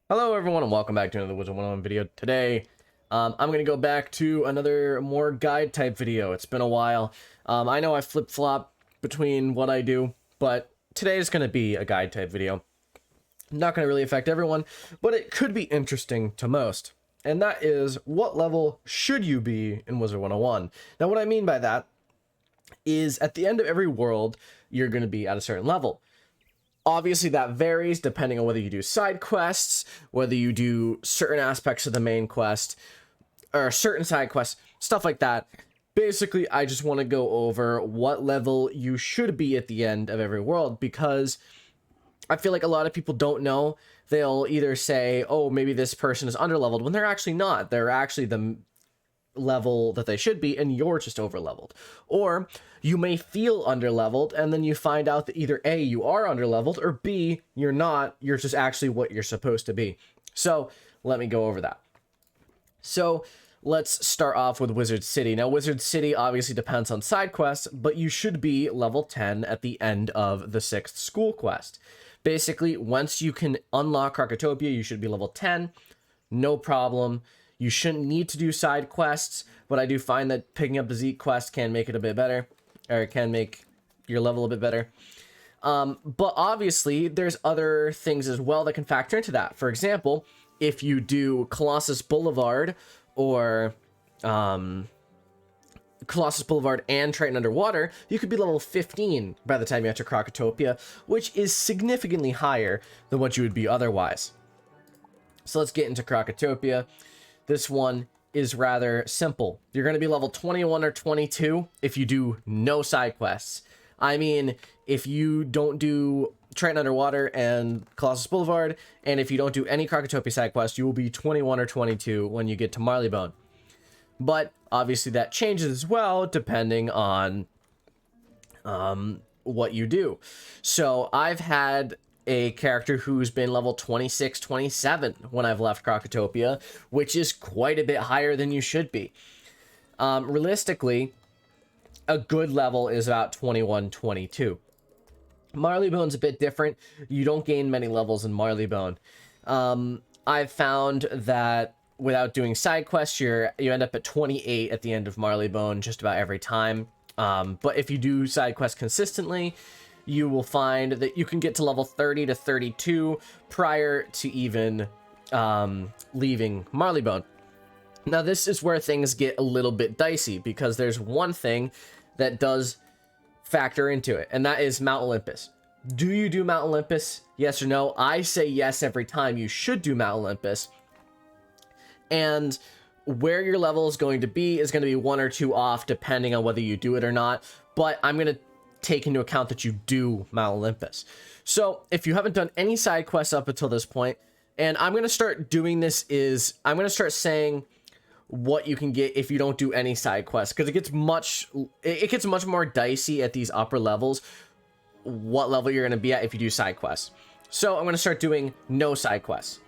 Hello everyone and welcome back to another Wizard101 video. Today, I'm going to go back to another more guide type video. It's been a while. I know I flip-flop between what I do, but today is going to be a guide type video. Not going to really affect everyone, but it could be interesting to most. And that is, what level should you be in Wizard101? Now what I mean by that is at the end of every world, you're going to be at a certain level. Obviously, that varies depending on whether you do side quests, whether you do certain aspects of the main quest, or certain side quests, stuff like that. Basically, I just want to go over what level you should be at the end of every world, because I feel like a lot of people don't know. They'll either say, oh, maybe this person is underleveled, when they're actually not. They're actually the level that they should be, and you're just overleveled. Or you may feel underleveled, and then you find out that either A, you are underleveled, or B, you're not. You're just actually what you're supposed to be. So let me go over that. So let's start off with Wizard City. Now, Wizard City obviously depends on side quests, but you should be level 10 at the end of the 6th school quest. Basically, once you can unlock Krakatopia, you should be level 10. No problem. You shouldn't need to do side quests, but I do find that picking up the Zeke quest can make it a bit better, or it can make your level a bit better. But obviously, there's other things as well that can factor into that. For example, if you do Colossus Boulevard or Colossus Boulevard and Triton Underwater, you could be level 15 by the time you enter Krakatopia, which is significantly higher than what you would be otherwise. So let's get into Krakatopia. This one is rather simple. You're going to be level 21 or 22 if you do no side quests. I mean, if you don't do Triton Underwater and Colossus Boulevard, and if you don't do any Krakatopia side quests, you will be 21 or 22 when you get to Marleybone. But obviously that changes as well depending on what you do. So I've had a character who's been level 26, 27 when I've left Krakatopia, which is quite a bit higher than you should be. Realistically, a good level is about 21, 22. Marleybone's a bit different. You don't gain many levels in Marleybone. I've found that without doing side quests, you end up at 28 at the end of Marleybone just about every time. But if you do side quests consistently, you will find that you can get to level 30 to 32 prior to even leaving Marleybone. Now, this is where things get a little bit dicey, because there's one thing that does factor into it, and that is Mount Olympus. Do you do Mount Olympus? Yes or no? I say yes every time. You should do Mount Olympus. And where your level is going to be 1 or 2 off, depending on whether you do it or not. But I'm going to take into account that you do Mount Olympus. So if you haven't done any side quests up until this point, and I'm going to start doing this, I'm going to start saying what you can get if you don't do any side quests, because it gets much more dicey at these upper levels, what level you're going to be at if you do side quests. So I'm going to start doing no side quests.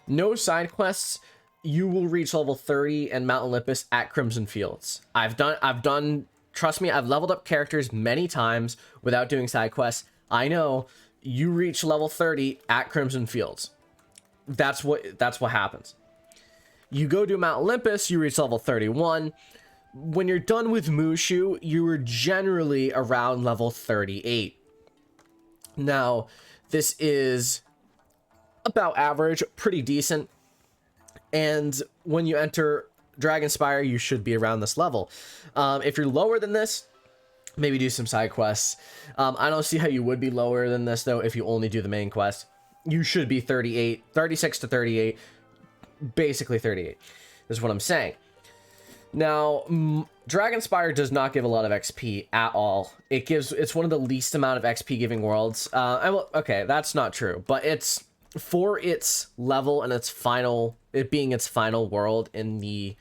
No side quests, you will reach level 30 and Mount Olympus at Crimson Fields. Trust me, I've leveled up characters many times without doing side quests. I know you reach level 30 at Crimson Fields. That's what happens. You go to Mount Olympus, you reach level 31. When you're done with Mushu, you are generally around level 38. Now, this is about average, pretty decent. And when you enter Dragonspire, you should be around this level. If you're lower than this, maybe do some side quests. I don't see how you would be lower than this, though, if you only do the main quest. You should be 36 to 38, basically 38, is what I'm saying. Now, Dragonspire does not give a lot of XP at all. It's one of the least amount of XP giving worlds. Okay, that's not true, but it's for its level and it being its final world in the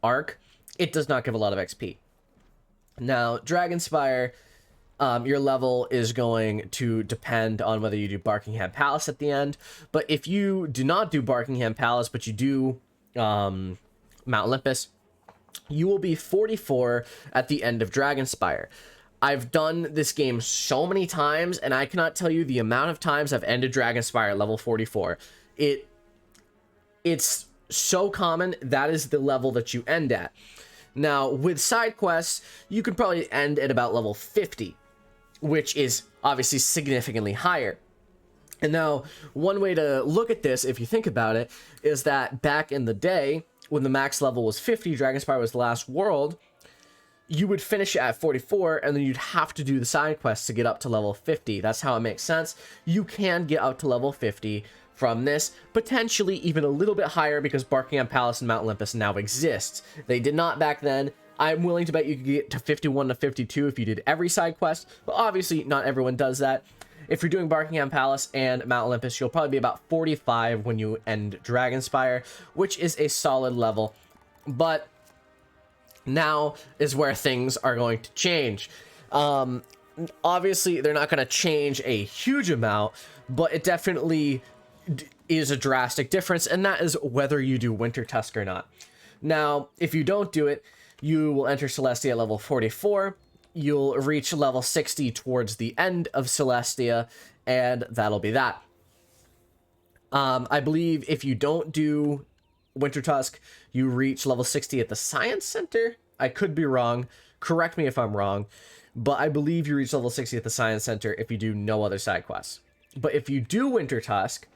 arc, it does not give a lot of XP. Now, Dragonspire, your level is going to depend on whether you do Barkingham Palace at the end. But if you do not do Barkingham Palace, but you do Mount Olympus, you will be 44 at the end of Dragonspire. I've done this game so many times, and I cannot tell you the amount of times I've ended Dragonspire at level 44. It's so common. That is the level that you end at. Now, with side quests, you could probably end at about level 50, which is obviously significantly higher. And now, one way to look at this, if you think about it, is that back in the day, when the max level was 50, Dragonspire was the last world, you would finish it at 44, and then you'd have to do the side quests to get up to level 50. That's how it makes sense. You can get up to level 50 from this, potentially even a little bit higher, because Buckingham Palace and Mount Olympus now exists. They did not back then. I'm willing to bet you could get to 51 to 52 if you did every side quest, but obviously not everyone does that. If you're doing Buckingham Palace and Mount Olympus, you'll probably be about 45 when you end Dragonspire, which is a solid level. But now is where things are going to change. Obviously, they're not going to change a huge amount, but it definitely is a drastic difference, and that is whether you do Winter Tusk or not. Now, if you don't do it, you will enter Celestia at level 44. You'll reach level 60 towards the end of Celestia, and that'll be that. I believe if you don't do Winter Tusk, you reach level 60 at the Science Center. I could be wrong. Correct me if I'm wrong. But I believe you reach level 60 at the Science Center if you do no other side quests. But if you do Winter Tusk,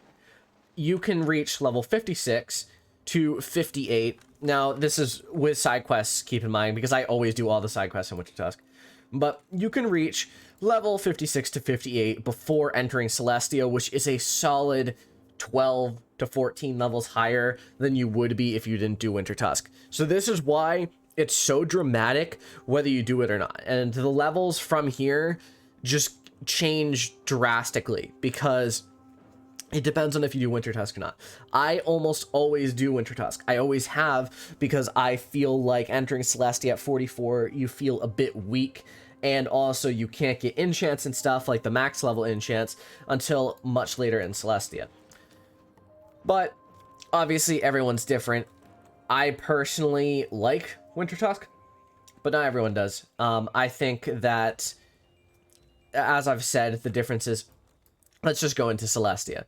you can reach level 56 to 58. Now, this is with side quests, keep in mind, because I always do all the side quests in Winter Tusk. But you can reach level 56 to 58 before entering Celestia, which is a solid 12 to 14 levels higher than you would be if you didn't do Winter Tusk. So this is why it's so dramatic whether you do it or not. And the levels from here just change drastically because it depends on if you do Winter Tusk or not. I almost always do Winter Tusk. I always have, because I feel like entering Celestia at 44, you feel a bit weak. And also you can't get enchants and stuff like the max level enchants until much later in Celestia. But obviously everyone's different. I personally like Winter Tusk, but not everyone does. I think that, as I've said, the difference is, let's just go into Celestia.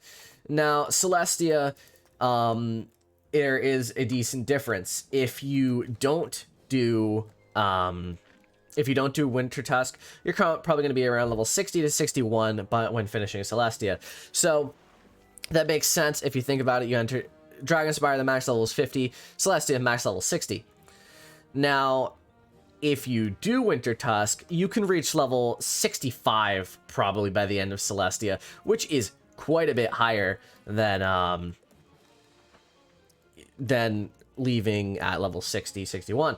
Now, Celestia, there is a decent difference. If you don't do Winter Tusk, you're probably going to be around level 60 to 61 but when finishing Celestia. So that makes sense if you think about it. You enter Dragonspire, the max level is 50. Celestia, max level 60. Now, if you do Winter Tusk, you can reach level 65 probably by the end of Celestia, which is quite a bit higher than leaving at level 60, 61.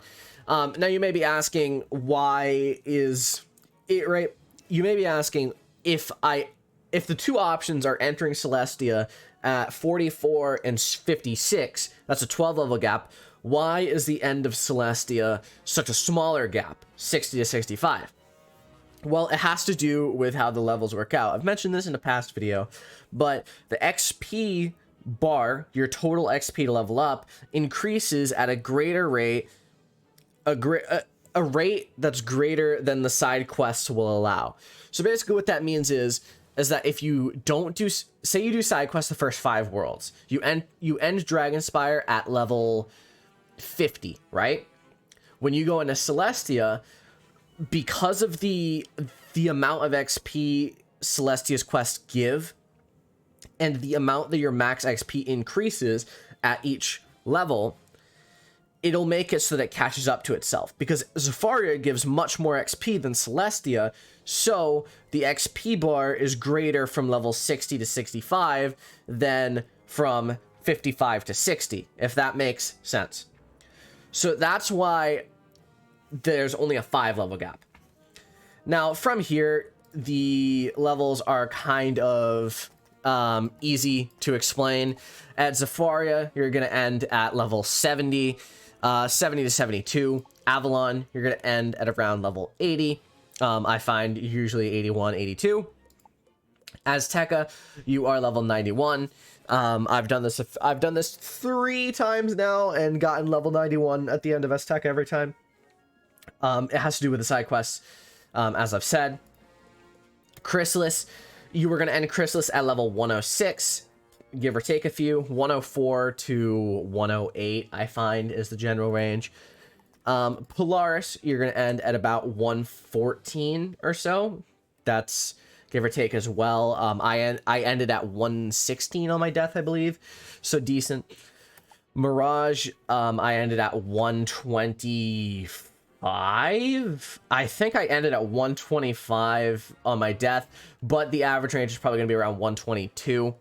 Now you may be asking, why is it right? You may be asking, if the two options are entering Celestia at 44 and 56, that's a 12 level gap. Why is the end of Celestia such a smaller gap, 60 to 65? Well, it has to do with how the levels work out. I've mentioned this in a past video, but the XP bar, your total XP to level up, increases at a greater rate, a rate that's greater than the side quests will allow. So basically what that means is that if you don't do, say you do side quests the first 5 worlds, you end Dragonspire at level 50, right? When you go into Celestia, because of the amount of XP Celestia's quests give, and the amount that your max XP increases at each level, it'll make it so that it catches up to itself. Because Zafaria gives much more XP than Celestia, so the XP bar is greater from level 60 to 65 than from 55 to 60, if that makes sense. So that's why there's only a 5 level gap. Now, from here, the levels are kind of easy to explain. At Zafaria, you're going to end at level 70, 70 to 72. Avalon, you're going to end at around level 80. I find usually 81, 82. Azteca, you are level 91. I've done this 3 times now and gotten level 91 at the end of Azteca every time. It has to do with the side quests. as I've said. Chrysalis, you were going to end Chrysalis at level 106, give or take a few. 104 to 108, I find, is the general range. Polaris, you're going to end at about 114 or so. That's give or take as well. I ended at 116 on my death, I believe. So decent. Mirage, I ended at 125. I think I ended at 125 on my death, but the average range is probably going to be around 122.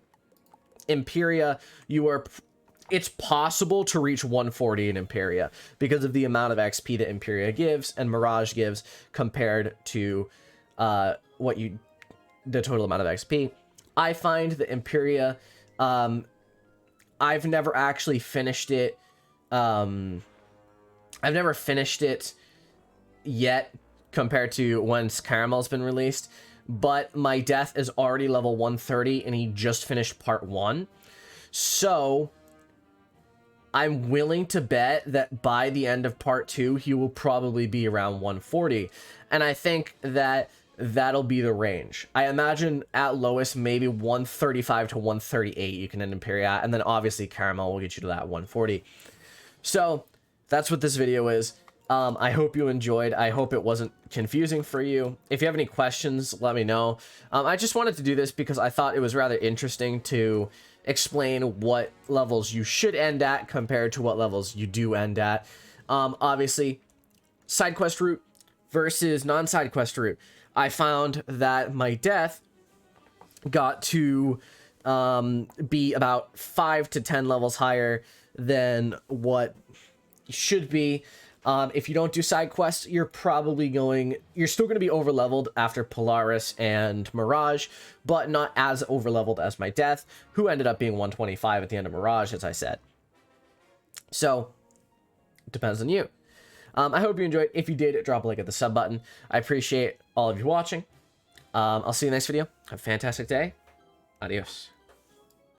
Imperia, it's possible to reach 140 in Imperia because of the amount of XP that Imperia gives and Mirage gives compared to the total amount of XP. I find that Imperia, I've never actually finished it. I've never finished it yet compared to once Caramel's been released, but my death is already level 130 and he just finished part 1. So I'm willing to bet that by the end of part 2, he will probably be around 140. And I think that that'll be the range. I imagine at lowest, maybe 135 to 138 you can end Imperia, and then obviously Caramel will get you to that 140. So that's what this video is. I hope you enjoyed. I hope it wasn't confusing for you. If you have any questions, let me know. I just wanted to do this because I thought it was rather interesting to explain what levels you should end at compared to what levels you do end at. Obviously, side quest route versus non-side quest route. I found that my death got to be about 5 to 10 levels higher than what should be. If you don't do side quests, you're still going to be over leveled after Polaris and Mirage, but not as over leveled as my death, who ended up being 125 at the end of Mirage, as I said. So it depends on you. I hope you enjoyed. If you did, drop a like at the sub button. I appreciate all of you watching. I'll see you next video. Have a fantastic day. Adios.